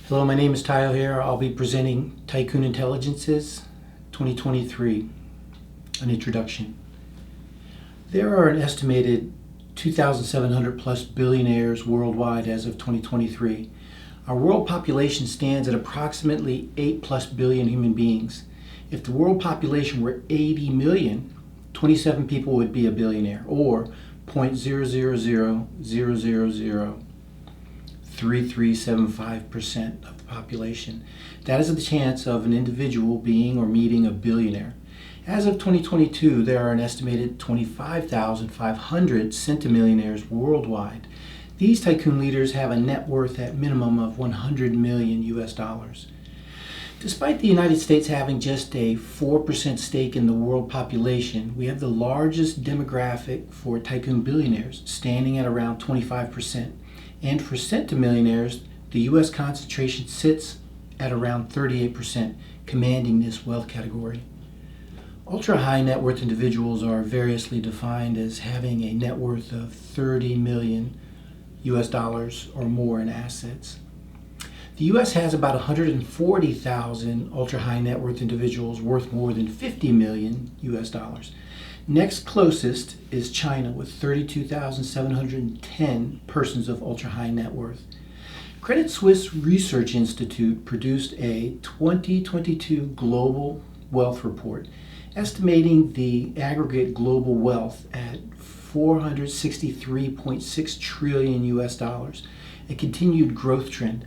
Hello, my name is Tayo here. I'll be presenting Tycoon Intelligences 2023, an introduction. There are an estimated 2,700 plus billionaires worldwide as of 2023. Our world population stands at approximately 8 plus billion human beings. If the world population were 80 million, 27 people would be a billionaire, or 0.000003375% of the population. That is the chance of an individual being or meeting a billionaire. As of 2022, there are an estimated 25,500 centimillionaires worldwide. These tycoon leaders have a net worth at minimum of 100 million US dollars. Despite the United States having just a 4% stake in the world population, we have the largest demographic for tycoon billionaires, standing at around 25%. And for centimillionaires, the U.S. concentration sits at around 38%, commanding this wealth category. Ultra-high net worth individuals are variously defined as having a net worth of 30 million US dollars or more in assets. The U.S. has about 140,000 ultra-high net worth individuals worth more than 50 million US dollars. Next closest is China with 32,710 persons of ultra-high net worth. Credit Suisse Research Institute produced a 2022 Global Wealth Report, estimating the aggregate global wealth at 463.6 trillion US dollars, a continued growth trend.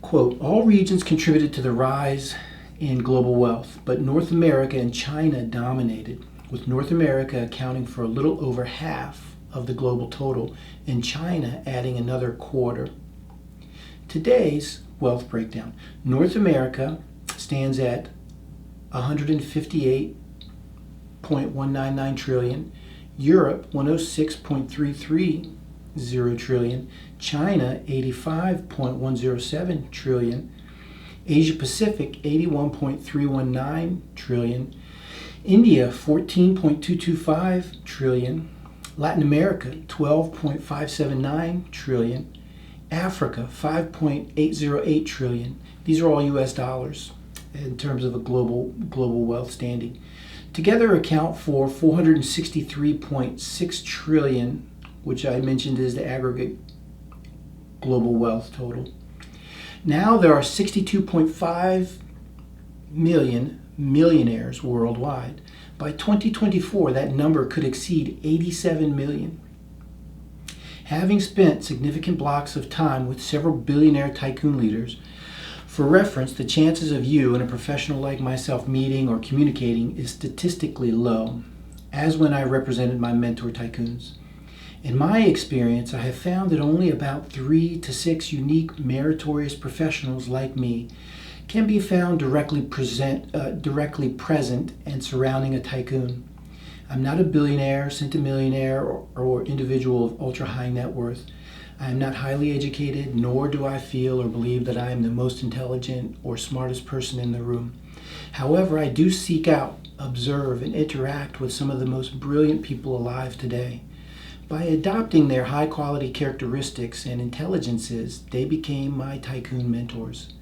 Quote, all regions contributed to the rise in global wealth, but North America and China dominated, with North America accounting for a little over half of the global total and China adding another quarter. Today's wealth breakdown. North America stands at 158.199 trillion, Europe 106.330 trillion, China 85.107 trillion, Asia Pacific 81.319 trillion, India 14.225 trillion, Latin America 12.579 trillion, Africa 5.808 trillion. These are all US dollars in terms of a global wealth standing. Together account for 463.6 trillion, which I mentioned is the aggregate global wealth total. Now there are 62.5 million millionaires worldwide. By 2024, that number could exceed 87 million. Having spent significant blocks of time with several billionaire tycoon leaders, for reference, the chances of you and a professional like myself meeting or communicating is statistically low, as when I represented my mentor tycoons. In my experience, I have found that only about 3 to 6 unique meritorious professionals like me can be found directly present and surrounding a tycoon. I'm not a billionaire, centimillionaire, or individual of ultra-high net worth. I am not highly educated, nor do I feel or believe that I am the most intelligent or smartest person in the room. However, I do seek out, observe, and interact with some of the most brilliant people alive today. By adopting their high-quality characteristics and intelligences, they became my tycoon mentors.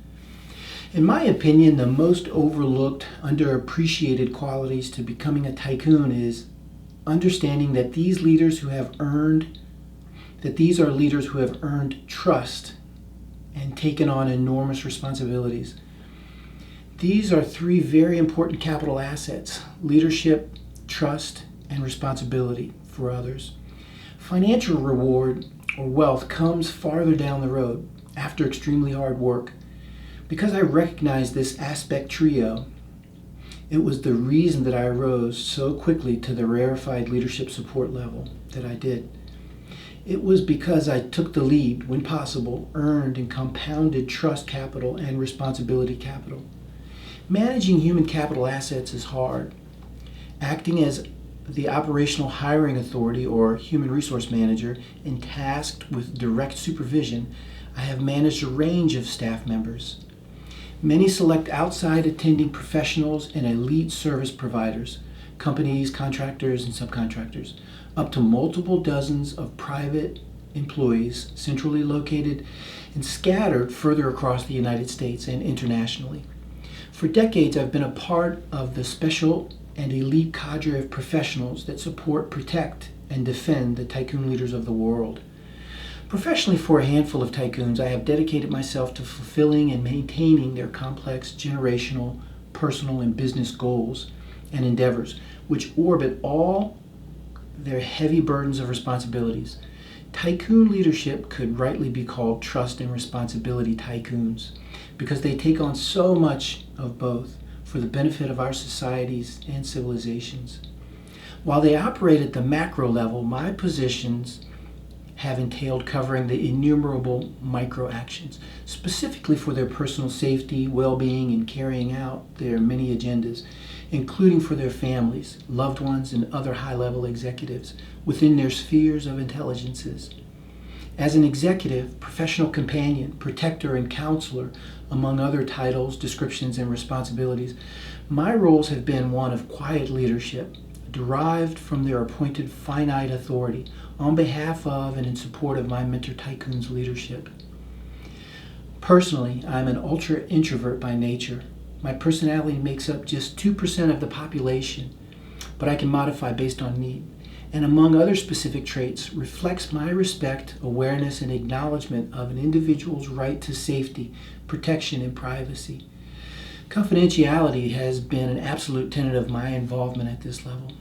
In my opinion, the most overlooked, underappreciated qualities to becoming a tycoon is understanding that these are leaders who have earned trust and taken on enormous responsibilities. These are 3 very important capital assets: leadership, trust, and responsibility for others. Financial reward or wealth comes farther down the road after extremely hard work. Because I recognize this aspect trio, it was the reason that I rose so quickly to the rarefied leadership support level that I did. It was because I took the lead when possible, earned and compounded trust capital and responsibility capital. Managing human capital assets is hard. Acting as the operational hiring authority or human resource manager and tasked with direct supervision, I have managed a range of staff members. Many select outside attending professionals and elite service providers, companies, contractors, and subcontractors, up to multiple dozens of private employees, centrally located and scattered further across the United States and internationally. For decades, I've been a part of the special and elite cadre of professionals that support, protect, and defend the tycoon leaders of the world. Professionally, for a handful of tycoons, I have dedicated myself to fulfilling and maintaining their complex generational, personal, and business goals and endeavors, which orbit all their heavy burdens of responsibilities. Tycoon leadership could rightly be called trust and responsibility tycoons because they take on so much of both for the benefit of our societies and civilizations. While they operate at the macro level, my positions have entailed covering the innumerable micro actions, specifically for their personal safety, well-being, and carrying out their many agendas, including for their families, loved ones, and other high-level executives within their spheres of intelligences. As an executive, professional companion, protector, and counselor, among other titles, descriptions, and responsibilities, my roles have been one of quiet leadership, derived from their appointed finite authority on behalf of and in support of my mentor tycoon's leadership. Personally, I'm an ultra introvert by nature. My personality makes up just 2% of the population, but I can modify based on need, and among other specific traits, reflects my respect, awareness, and acknowledgement of an individual's right to safety, protection, and privacy. Confidentiality has been an absolute tenet of my involvement at this level.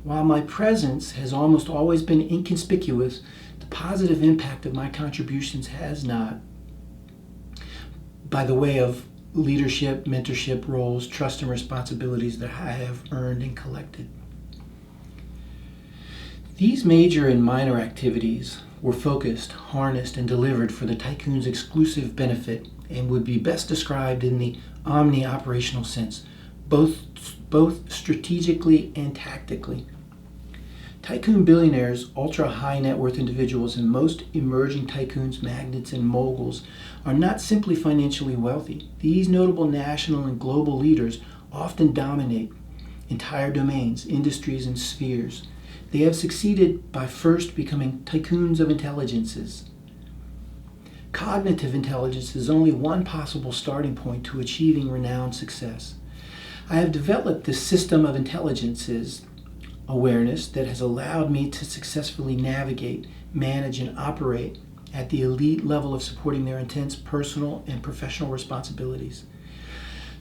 While my presence has almost always been inconspicuous, the positive impact of my contributions has not, by the way of leadership, mentorship roles, trust, and responsibilities that I have earned and collected. These major and minor activities were focused, harnessed, and delivered for the tycoon's exclusive benefit and would be best described in the omni-operational sense, both strategically and tactically. Tycoon billionaires, ultra-high net worth individuals, and most emerging tycoons, magnates, and moguls are not simply financially wealthy. These notable national and global leaders often dominate entire domains, industries, and spheres. They have succeeded by first becoming tycoons of intelligences. Cognitive intelligence is only one possible starting point to achieving renowned success. I have developed this system of intelligences awareness that has allowed me to successfully navigate, manage, and operate at the elite level of supporting their intense personal and professional responsibilities.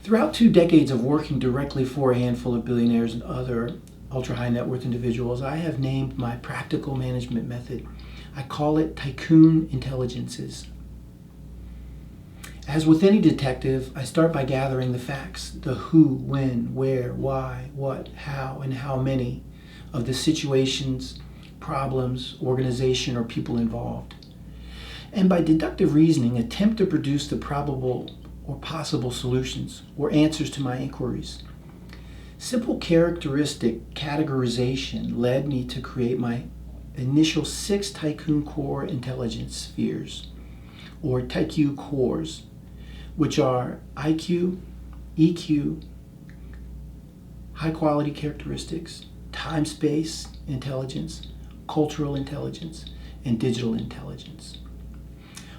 Throughout 2 decades of working directly for a handful of billionaires and other ultra-high net worth individuals, I have named my practical management method. I call it Tycoon Intelligences. As with any detective, I start by gathering the facts, the who, when, where, why, what, how, and how many of the situations, problems, organization, or people involved. And by deductive reasoning, attempt to produce the probable or possible solutions or answers to my inquiries. Simple characteristic categorization led me to create my initial 6 Tycoon core intelligence spheres, or Tycoon cores, which are IQ, EQ, high quality characteristics, time-space intelligence, cultural intelligence, and digital intelligence.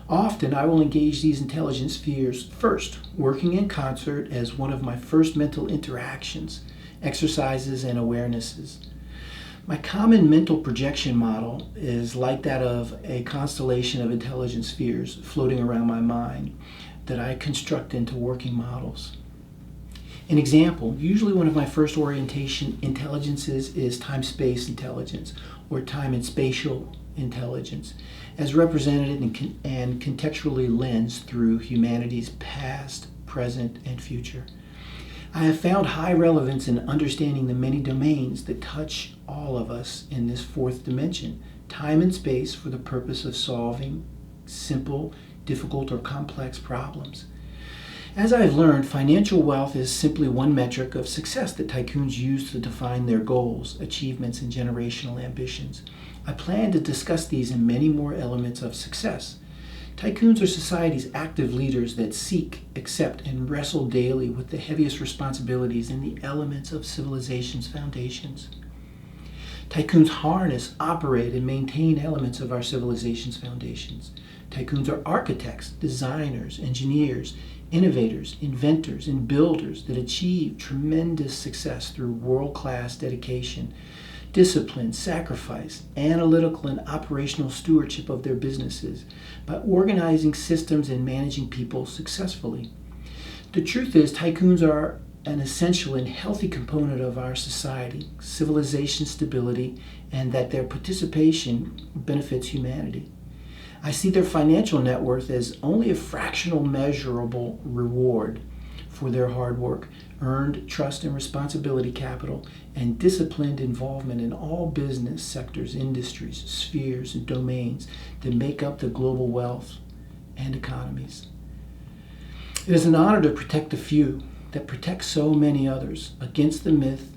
Often I will engage these intelligence spheres first, working in concert as one of my first mental interactions, exercises, and awarenesses. My common mental projection model is like that of a constellation of intelligence spheres floating around my mind that I construct into working models. An example, usually one of my first orientation intelligences is time-space intelligence, or time and spatial intelligence, as represented and contextually lensed through humanity's past, present, and future. I have found high relevance in understanding the many domains that touch all of us in this 4th dimension, time and space, for the purpose of solving simple, difficult, or complex problems. As I've learned, financial wealth is simply one metric of success that tycoons use to define their goals, achievements, and generational ambitions. I plan to discuss these and many more elements of success. Tycoons are society's active leaders that seek, accept, and wrestle daily with the heaviest responsibilities and the elements of civilization's foundations. Tycoons harness, operate, and maintain elements of our civilization's foundations. Tycoons are architects, designers, engineers, innovators, inventors, and builders that achieve tremendous success through world-class dedication, discipline, sacrifice, analytical and operational stewardship of their businesses by organizing systems and managing people successfully. The truth is, tycoons are an essential and healthy component of our society, civilization stability, and that their participation benefits humanity. I see their financial net worth as only a fractional measurable reward for their hard work, earned trust and responsibility capital, and disciplined involvement in all business sectors, industries, spheres, and domains that make up the global wealth and economies. It is an honor to protect the few that protect so many others against the myth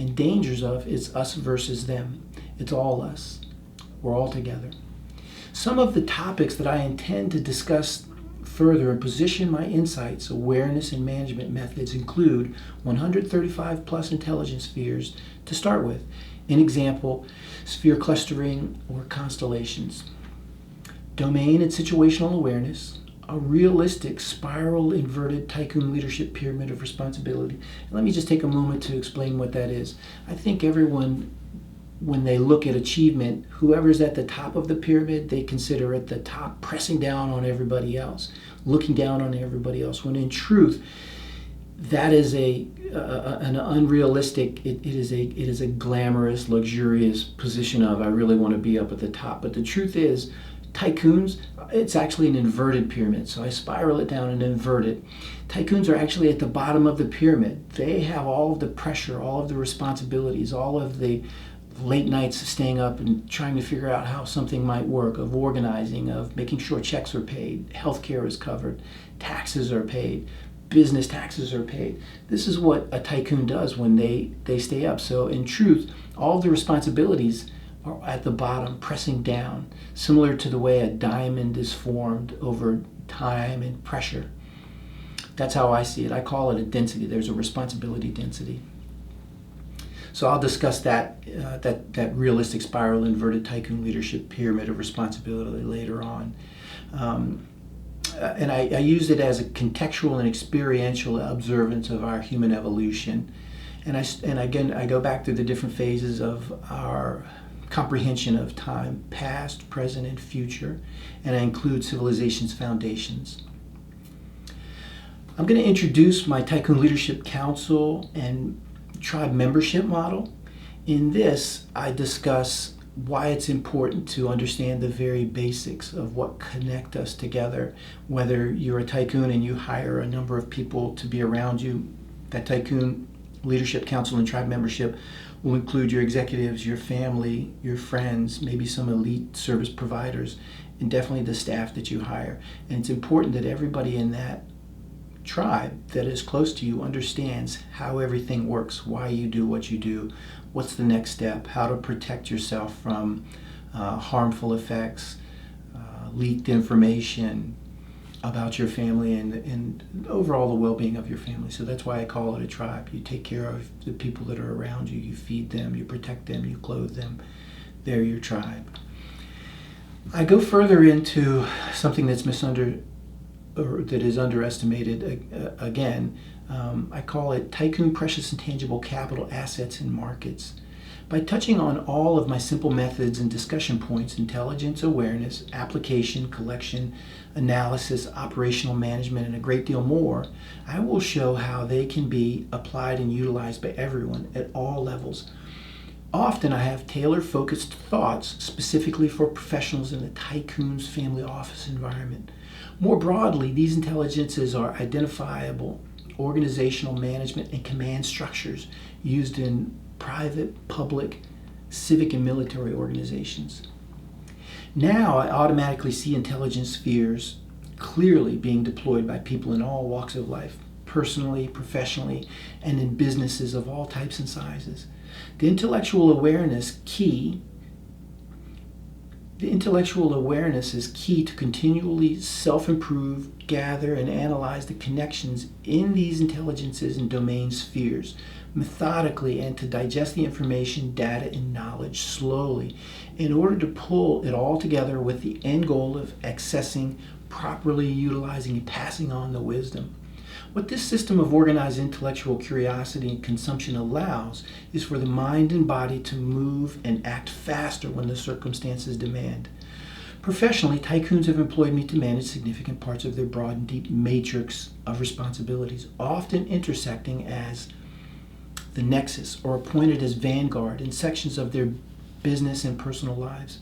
and dangers of it's us versus them. It's all us. We're all together. Some of the topics that I intend to discuss further and position my insights, awareness, and management methods include 135 plus intelligence spheres to start with. An example, sphere clustering or constellations. Domain and situational awareness, a realistic spiral inverted tycoon leadership pyramid of responsibility. And let me just take a moment to explain what that is. I think everyone, when they look at achievement, whoever's at the top of the pyramid, they consider at the top pressing down on everybody else, looking down on everybody else, when in truth, that is an unrealistic, it is a glamorous, luxurious position of, I really want to be up at the top. But the truth is, tycoons, it's actually an inverted pyramid. So I spiral it down and invert it. Tycoons are actually at the bottom of the pyramid. They have all of the pressure, all of the responsibilities, all of the late nights staying up and trying to figure out how something might work, of organizing, of making sure checks are paid, healthcare is covered, taxes are paid, business taxes are paid. This is what a tycoon does when they stay up. So in truth, all of the responsibilities are at the bottom, pressing down, similar to the way a diamond is formed over time and pressure. That's how I see it. I call it a density. There's a responsibility density. So I'll discuss that realistic spiral inverted tycoon leadership pyramid of responsibility later on. And I use it as a contextual and experiential observance of our human evolution. And again, I go back through the different phases of our comprehension of time, past, present, and future, and I include civilization's foundations. I'm going to introduce my Tycoon Leadership Council and tribe membership model. In this, I discuss why it's important to understand the very basics of what connect us together. Whether you're a tycoon and you hire a number of people to be around you, that Tycoon Leadership Council and tribe membership will include your executives, your family, your friends, maybe some elite service providers, and definitely the staff that you hire. And it's important that everybody in that tribe that is close to you understands how everything works, why you do what you do, what's the next step, how to protect yourself from harmful effects, leaked information about your family, and overall the well-being of your family. So that's why I call it a tribe. You take care of the people that are around you, you feed them, you protect them, you clothe them. They're your tribe. I go further into something that's that is underestimated again. I call it Tycoon Precious and Tangible Capital Assets and Markets. By touching on all of my simple methods and discussion points, intelligence, awareness, application, collection, analysis, operational management, and a great deal more, I will show how they can be applied and utilized by everyone at all levels. Often I have tailor-focused thoughts specifically for professionals in the tycoon's family office environment. More broadly, these intelligences are identifiable organizational management and command structures used in private, public, civic, and military organizations. Now I automatically see intelligence spheres clearly being deployed by people in all walks of life, personally, professionally, and in businesses of all types and sizes. The intellectual awareness is key to continually self-improve, gather, and analyze the connections in these intelligences and domain spheres methodically and to digest the information, data, and knowledge slowly in order to pull it all together with the end goal of accessing, properly utilizing, and passing on the wisdom. What this system of organized intellectual curiosity and consumption allows is for the mind and body to move and act faster when the circumstances demand. Professionally, tycoons have employed me to manage significant parts of their broad and deep matrix of responsibilities, often intersecting as the nexus or appointed as vanguard in sections of their business and personal lives.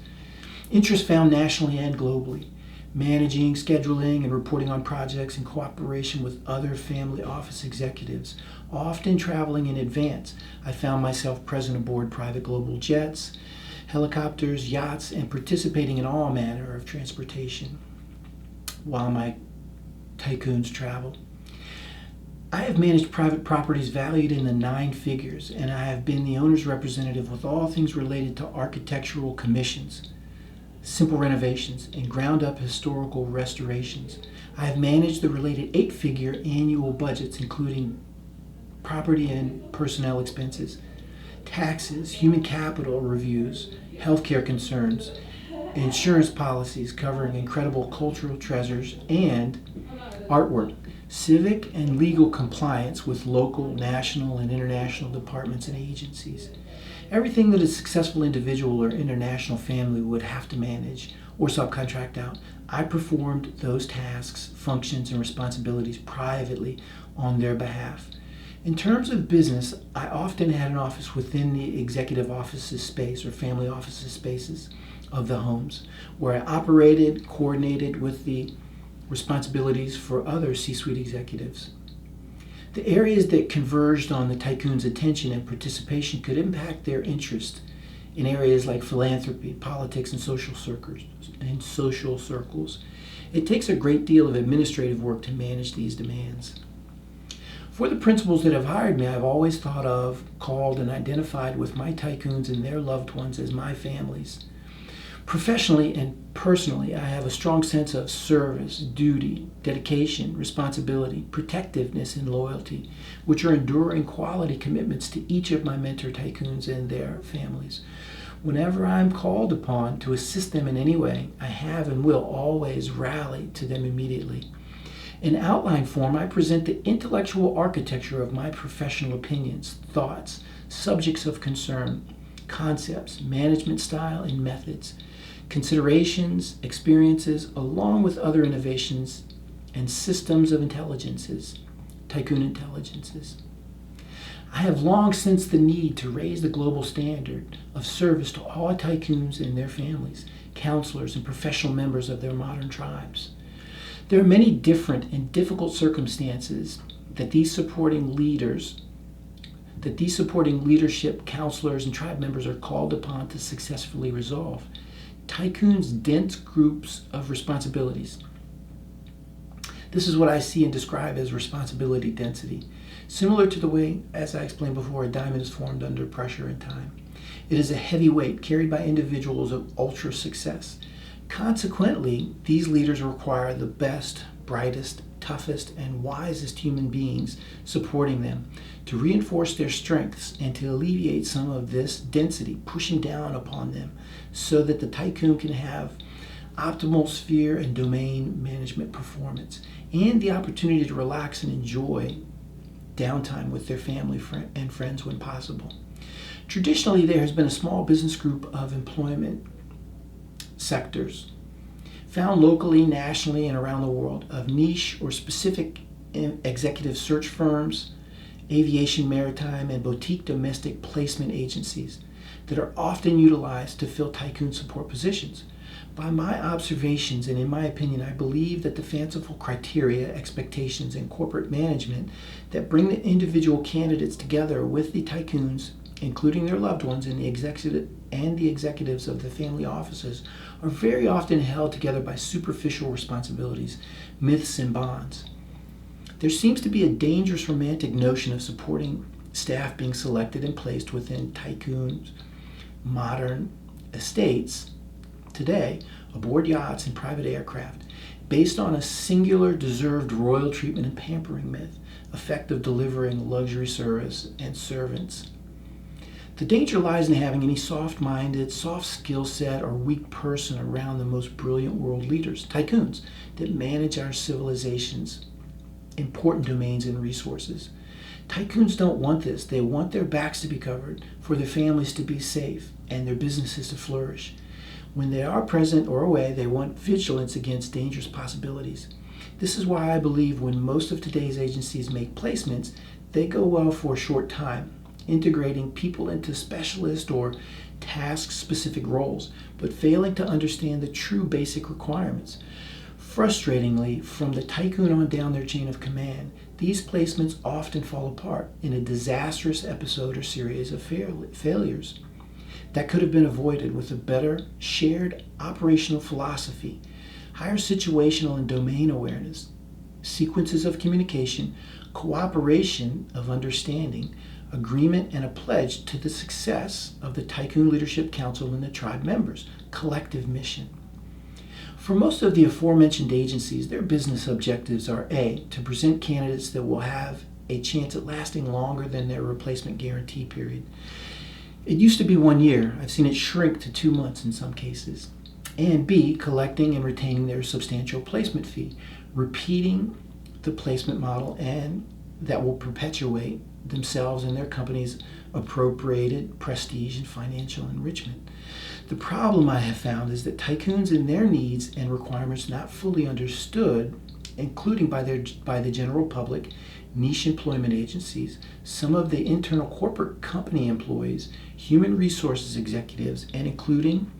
Interests found nationally and globally. Managing, scheduling, and reporting on projects in cooperation with other family office executives, often traveling in advance. I found myself present aboard private global jets, helicopters, yachts, and participating in all manner of transportation while my tycoons travel. I have managed private properties valued in the 9 figures, and I have been the owner's representative with all things related to architectural commissions, simple renovations, and ground-up historical restorations. I have managed the related 8-figure annual budgets, including property and personnel expenses, taxes, human capital reviews, healthcare concerns, insurance policies covering incredible cultural treasures, and artwork, civic and legal compliance with local, national, and international departments and agencies. Everything that a successful individual or international family would have to manage or subcontract out, I performed those tasks, functions, and responsibilities privately on their behalf. In terms of business, I often had an office within the executive offices space or family offices spaces of the homes, where I operated, coordinated with the responsibilities for other C-suite executives. The areas that converged on the tycoon's attention and participation could impact their interest in areas like philanthropy, politics, and social circles. It takes a great deal of administrative work to manage these demands. For the principals that have hired me, I've always thought of, called, and identified with my tycoons and their loved ones as my families. Professionally and personally, I have a strong sense of service, duty, dedication, responsibility, protectiveness, and loyalty, which are enduring quality commitments to each of my mentor tycoons and their families. Whenever I'm called upon to assist them in any way, I have and will always rally to them immediately. In outline form, I present the intellectual architecture of my professional opinions, thoughts, subjects of concern, concepts, management style, and methods, considerations, experiences, along with other innovations and systems of intelligences, Tycoon Intelligences. I have long sensed the need to raise the global standard of service to all tycoons and their families, counselors, and professional members of their modern tribes. There are many different and difficult circumstances that these supporting leadership, counselors, and tribe members are called upon to successfully resolve. Tycoons' dense groups of responsibilities. This is what I see and describe as responsibility density, similar to the way, as I explained before, a diamond is formed under pressure and time. It is a heavy weight carried by individuals of ultra success. Consequently, these leaders require the best, brightest, toughest, and wisest human beings supporting them to reinforce their strengths and to alleviate some of this density pushing down upon them so that the tycoon can have optimal sphere and domain management performance and the opportunity to relax and enjoy downtime with their family and friends when possible. Traditionally, there has been a small business group of employment sectors found locally, nationally, and around the world of niche or specific executive search firms, aviation, maritime, and boutique domestic placement agencies that are often utilized to fill tycoon support positions. By my observations and in my opinion, I believe that the fanciful criteria, expectations, and corporate management that bring the individual candidates together with the tycoons, including their loved ones and the executives of the family offices, are very often held together by superficial responsibilities, myths, and bonds. There seems to be a dangerous romantic notion of supporting staff being selected and placed within tycoons' modern estates today, aboard yachts and private aircraft, based on a singular deserved royal treatment and pampering myth. effect of delivering luxury service and servants. The danger lies in having any soft-minded, soft skill set, or weak person around the most brilliant world leaders, tycoons, that manage our civilization's important domains and resources. Tycoons don't want this. They want their backs to be covered, for their families to be safe, and their businesses to flourish. When they are present or away, they want vigilance against dangerous possibilities. This is why I believe when most of today's agencies make placements, they go well for a short time, integrating people into specialist or task-specific roles, but failing to understand the true basic requirements. Frustratingly, from the tycoon on down their chain of command, these placements often fall apart in a disastrous episode or series of failures that could have been avoided with a better shared operational philosophy, higher situational and domain awareness, sequences of communication, cooperation of understanding, agreement, and a pledge to the success of the Tycoon Leadership Council and the tribe members' collective mission. For most of the aforementioned agencies, their business objectives are A, to present candidates that will have a chance at lasting longer than their replacement guarantee period. It used to be 1 year. I've seen it shrink to 2 months in some cases. And B, collecting and retaining their substantial placement fee, repeating the placement model, and that will perpetuate themselves and their company's appropriated prestige and financial enrichment. The problem I have found is that tycoons and their needs and requirements not fully understood, including by the general public, niche employment agencies, some of the internal corporate company employees, human resources executives, and including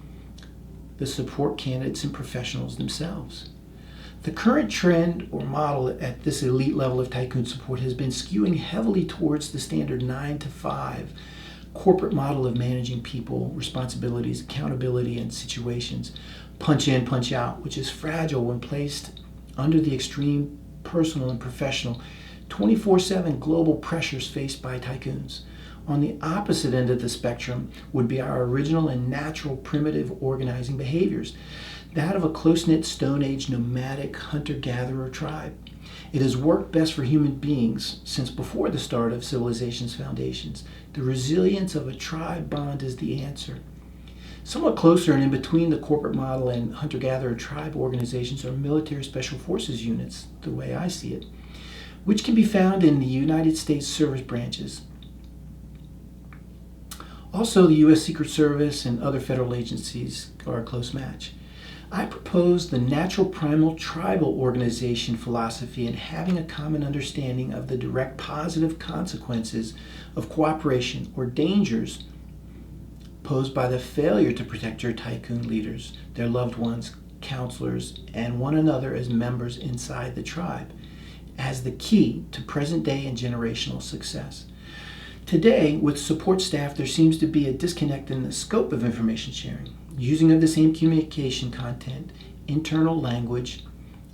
the support candidates and professionals themselves. The current trend or model at this elite level of tycoon support has been skewing heavily towards the standard 9-to-5 corporate model of managing people, responsibilities, accountability, and situations, punch in, punch out, which is fragile when placed under the extreme personal and professional 24/7 global pressures faced by tycoons. On the opposite end of the spectrum would be our original and natural primitive organizing behaviors, that of a close-knit Stone Age nomadic hunter-gatherer tribe. It has worked best for human beings since before the start of civilization's foundations. The resilience of a tribe bond is the answer. Somewhat closer and in between the corporate model and hunter-gatherer tribe organizations are military special forces units, the way I see it, which can be found in the United States service branches. Also, the U.S. Secret Service and other federal agencies are a close match. I propose the natural primal tribal organization philosophy and having a common understanding of the direct positive consequences of cooperation or dangers posed by the failure to protect your tycoon leaders, their loved ones, counselors, and one another as members inside the tribe, as the key to present day and generational success. Today, with support staff, there seems to be a disconnect in the scope of information sharing, using of the same communication content, internal language,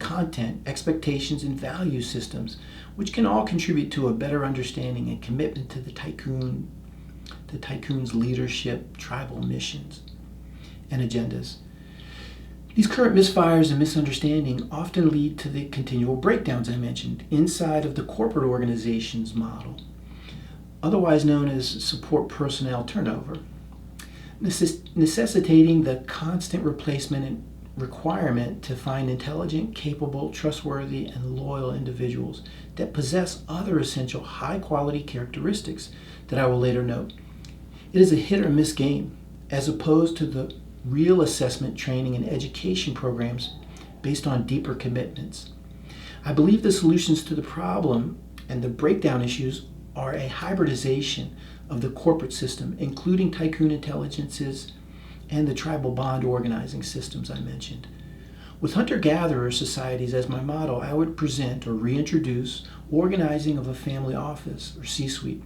content, expectations, and value systems, which can all contribute to a better understanding and commitment to the tycoon's leadership, tribal missions, and agendas. These current misfires and misunderstanding often lead to the continual breakdowns I mentioned inside of the corporate organization's model, otherwise known as support personnel turnover, necessitating the constant replacement and requirement to find intelligent, capable, trustworthy, and loyal individuals that possess other essential high-quality characteristics that I will later note. It is a hit or miss game, as opposed to the real assessment, training, and education programs based on deeper commitments. I believe the solutions to the problem and the breakdown issues are a hybridization of the corporate system, including Tycoon Intelligences and the tribal bond organizing systems I mentioned. With hunter-gatherer societies as my model, I would present or reintroduce organizing of a family office or C-suite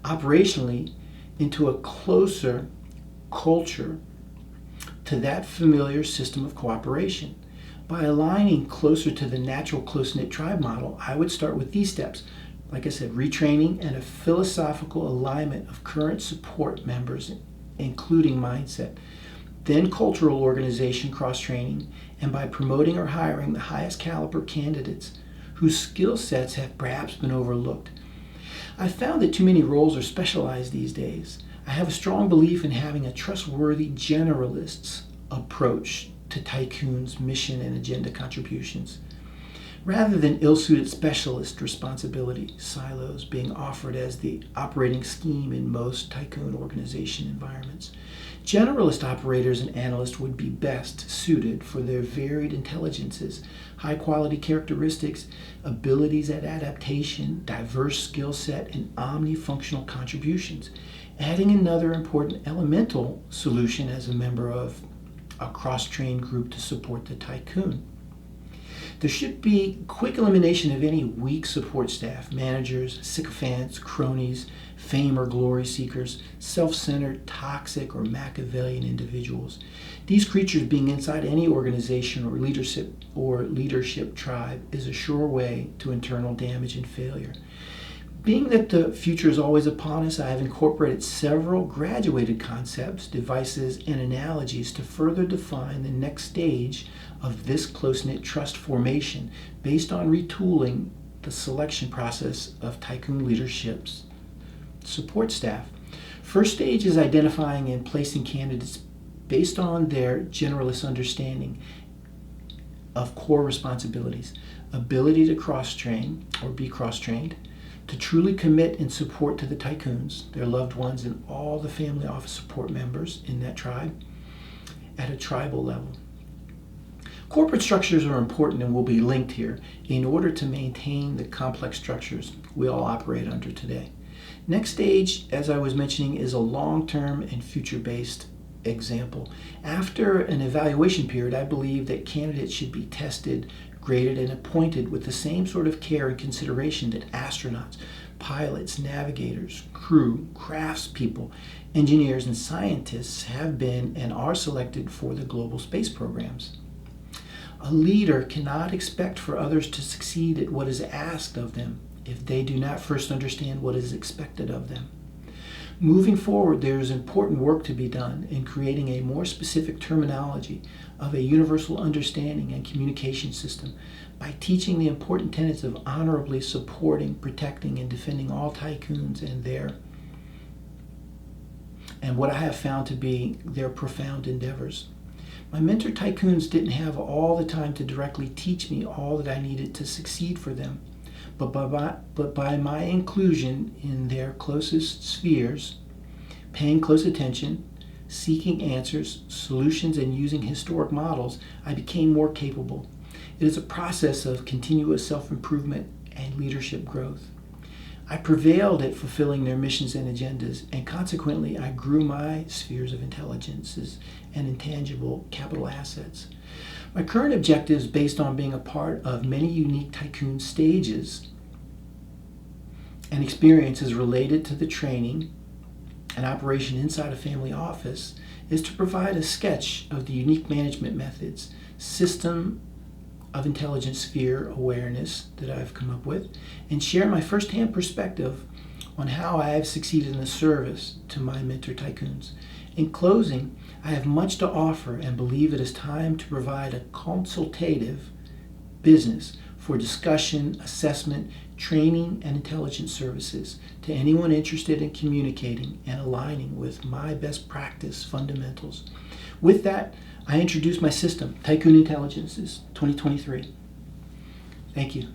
operationally into a closer culture to that familiar system of cooperation. By aligning closer to the natural close-knit tribe model, I would start with these steps. Like I said, retraining and a philosophical alignment of current support members, including mindset. Then cultural organization cross-training, and by promoting or hiring the highest caliber candidates who whose skill sets have perhaps been overlooked. I've found that too many roles are specialized these days. I have a strong belief in having a trustworthy generalist's approach to Tycoon's mission and agenda contributions, rather than ill-suited specialist responsibility silos being offered as the operating scheme in most Tycoon organization environments. Generalist operators and analysts would be best suited for their varied intelligences, high-quality characteristics, abilities at adaptation, diverse skill set, and omnifunctional contributions, adding another important elemental solution as a member of a cross-trained group to support the Tycoon. There should be quick elimination of any weak support staff, managers, sycophants, cronies, fame or glory seekers, self-centered, toxic, or Machiavellian individuals. These creatures being inside any organization or leadership tribe is a sure way to internal damage and failure. Being that the future is always upon us, I have incorporated several graduated concepts, devices, and analogies to further define the next stage of this close-knit trust formation based on retooling the selection process of Tycoon leadership's support staff. First stage is identifying and placing candidates based on their generalist understanding of core responsibilities, ability to cross-train or be cross-trained, to truly commit and support to the Tycoons, their loved ones, and all the family office support members in that tribe at a tribal level. Corporate structures are important and will be linked here in order to maintain the complex structures we all operate under today. Next stage, as I was mentioning, is a long-term and future-based example. After an evaluation period, I believe that candidates should be tested, graded, and appointed with the same sort of care and consideration that astronauts, pilots, navigators, crew, craftspeople, engineers, and scientists have been and are selected for the global space programs. A leader cannot expect for others to succeed at what is asked of them if they do not first understand what is expected of them. Moving forward, there is important work to be done in creating a more specific terminology of a universal understanding and communication system by teaching the important tenets of honorably supporting, protecting, and defending all Tycoons and what I have found to be their profound endeavors. My mentor Tycoons didn't have all the time to directly teach me all that I needed to succeed for them, but by my inclusion in their closest spheres, paying close attention, seeking answers, solutions, and using historic models, I became more capable. It is a process of continuous self-improvement and leadership growth. I prevailed at fulfilling their missions and agendas, and consequently I grew my spheres of intelligences and intangible capital assets. My current objectives, based on being a part of many unique Tycoon stages and experiences related to the training and operation inside a family office, is to provide a sketch of the unique management methods, system of intelligence sphere awareness that I've come up with, and share my firsthand perspective on how I have succeeded in the service to my mentor Tycoons. In closing, I have much to offer and believe it is time to provide a consultative business for discussion, assessment, training, and intelligence services to anyone interested in communicating and aligning with my best practice fundamentals. With that, I introduce my system, Tycoon Intelligences 2023. Thank you.